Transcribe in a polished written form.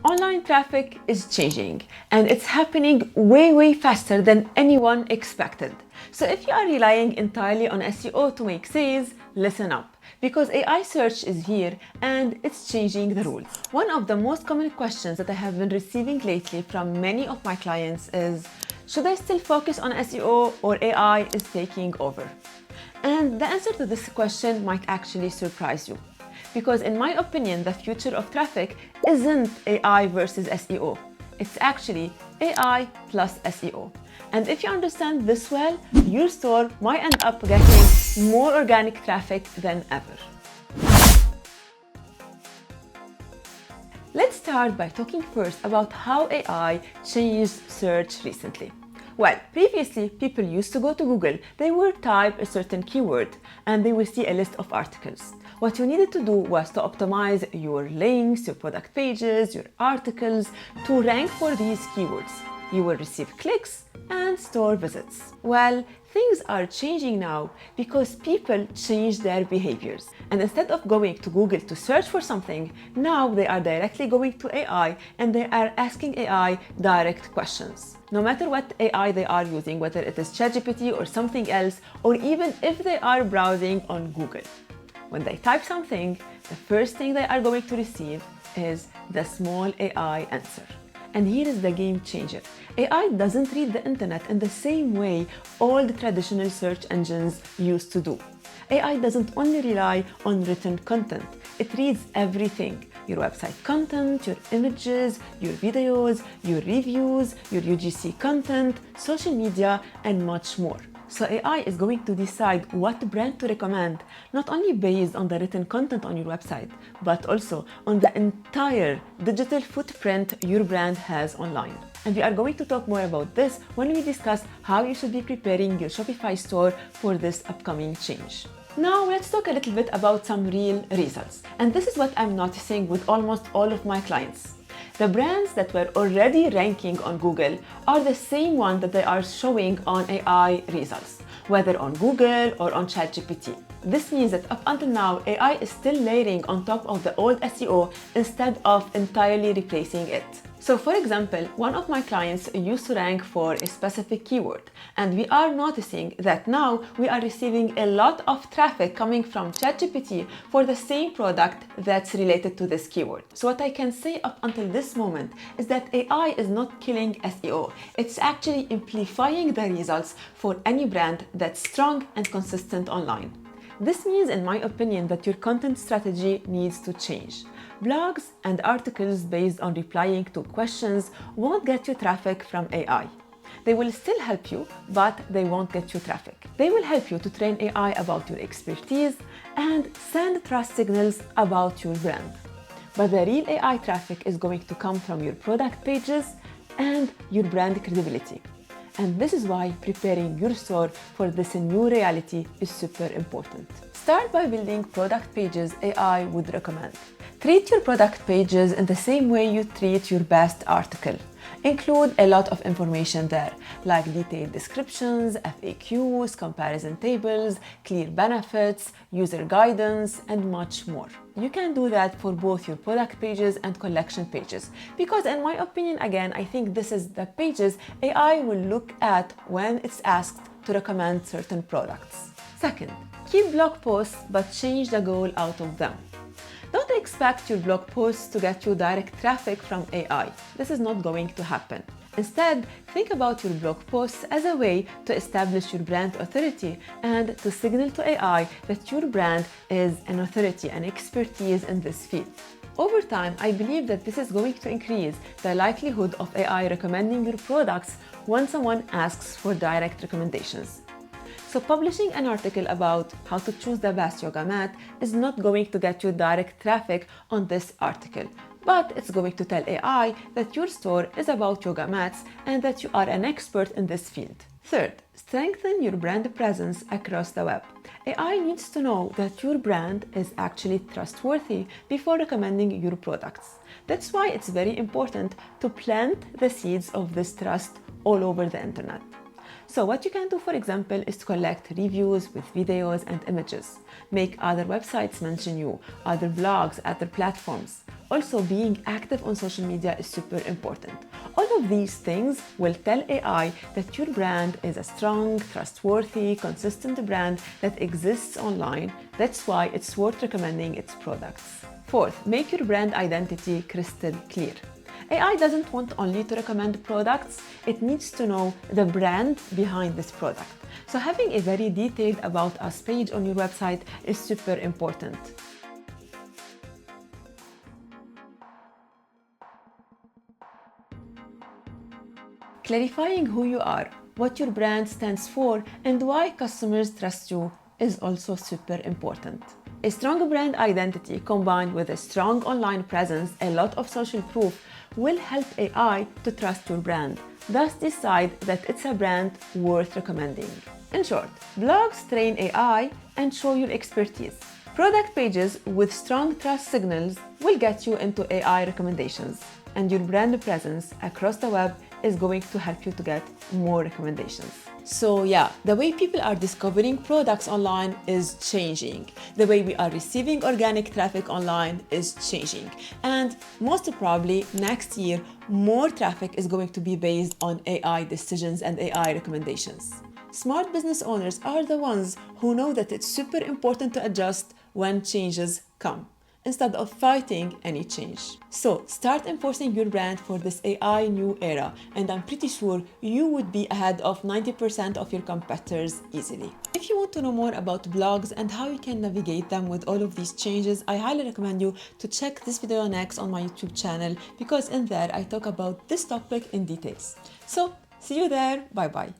Online traffic is changing and it's happening way faster than anyone expected. So if you are relying entirely on SEO to make sales, listen up, because AI search is here and it's changing the rules. One of the most common questions that I have been receiving lately from many of my clients is, should I still focus on SEO or AI is taking over? And the answer to this question might actually surprise you. Because in my opinion, the future of traffic isn't AI versus SEO. It's actually AI plus SEO. And if you understand this well, your store might end up getting more organic traffic than ever. Let's start by talking first about how AI changed search recently. Well, previously, people used to go to Google, they would type a certain keyword, and they will see a list of articles. What you needed to do was to optimize your links, your product pages, your articles to rank for these keywords. You will receive clicks and store visits. Well, things are changing now because people change their behaviors. And instead of going to Google to search for something, now they are directly going to AI and they are asking AI direct questions. No matter what AI they are using, whether it is ChatGPT or something else, or even if they are browsing on Google. When they type something, the first thing they are going to receive is the small AI answer. And here is the game changer. AI doesn't read the internet in the same way all the traditional search engines used to do. AI doesn't only rely on written content. It reads everything. Your website content, your images, your videos, your reviews, your UGC content, social media, and much more. So AI is going to decide what brand to recommend, not only based on the written content on your website, but also on the entire digital footprint your brand has online. And we are going to talk more about this when we discuss how you should be preparing your Shopify store for this upcoming change. Now let's talk a little bit about some real results. And this is what I'm noticing with almost all of my clients. The brands that were already ranking on Google are the same one that they are showing on AI results, whether on Google or on ChatGPT. This means that up until now, AI is still layering on top of the old SEO instead of entirely replacing it. So for example, one of my clients used to rank for a specific keyword, and we are noticing that now we are receiving a lot of traffic coming from ChatGPT for the same product that's related to this keyword. So what I can say up until this moment is that AI is not killing SEO. It's actually amplifying the results for any brand that's strong and consistent online. This means, in my opinion, that your content strategy needs to change. Blogs and articles based on replying to questions won't get you traffic from AI. They will still help you, but they won't get you traffic. They will help you to train AI about your expertise and send trust signals about your brand. But the real AI traffic is going to come from your product pages and your brand credibility. And this is why preparing your store for this new reality is super important. Start by building product pages AI would recommend. Treat your product pages in the same way you treat your best article. Include a lot of information there, like detailed descriptions, FAQs, comparison tables, clear benefits, user guidance, and much more. You can do that for both your product pages and collection pages, because in my opinion, again, I think this is the pages AI will look at when it's asked to recommend certain products. Second, keep blog posts but change the goal out of them. Don't expect your blog posts to get you direct traffic from AI. This is not going to happen. Instead, think about your blog posts as a way to establish your brand authority and to signal to AI that your brand is an authority and expertise in this field. Over time, I believe that this is going to increase the likelihood of AI recommending your products when someone asks for direct recommendations. So publishing an article about how to choose the best yoga mat is not going to get you direct traffic on this article, but it's going to tell AI that your store is about yoga mats and that you are an expert in this field. Third, strengthen your brand presence across the web. AI needs to know that your brand is actually trustworthy before recommending your products. That's why it's very important to plant the seeds of this trust all over the internet. So what you can do, for example, is to collect reviews with videos and images, make other websites mention you, other blogs, other platforms. Also, being active on social media is super important. All of these things will tell AI that your brand is a strong, trustworthy, consistent brand that exists online. That's why it's worth recommending its products. Fourth, make your brand identity crystal clear. AI doesn't want only to recommend products, it needs to know the brand behind this product. So having a very detailed About Us page on your website is super important. Clarifying who you are, what your brand stands for, and why customers trust you is also super important. A strong brand identity combined with a strong online presence, a lot of social proof, will help AI to trust your brand, thus decide that it's a brand worth recommending. In short, blogs train AI and show your expertise. Product pages with strong trust signals will get you into AI recommendations, and your brand presence across the web is going to help you to get more recommendations. So yeah, the way people are discovering products online is changing. The way we are receiving organic traffic online is changing. And most probably next year, more traffic is going to be based on AI decisions and AI recommendations. Smart business owners are the ones who know that it's super important to adjust when changes come, instead of fighting any change. So start enforcing your brand for this AI new era, and I'm pretty sure you would be ahead of 90% of your competitors easily. If you want to know more about blogs and how you can navigate them with all of these changes, I highly recommend you to check this video next on my YouTube channel, because in there I talk about this topic in details. So see you there, bye bye.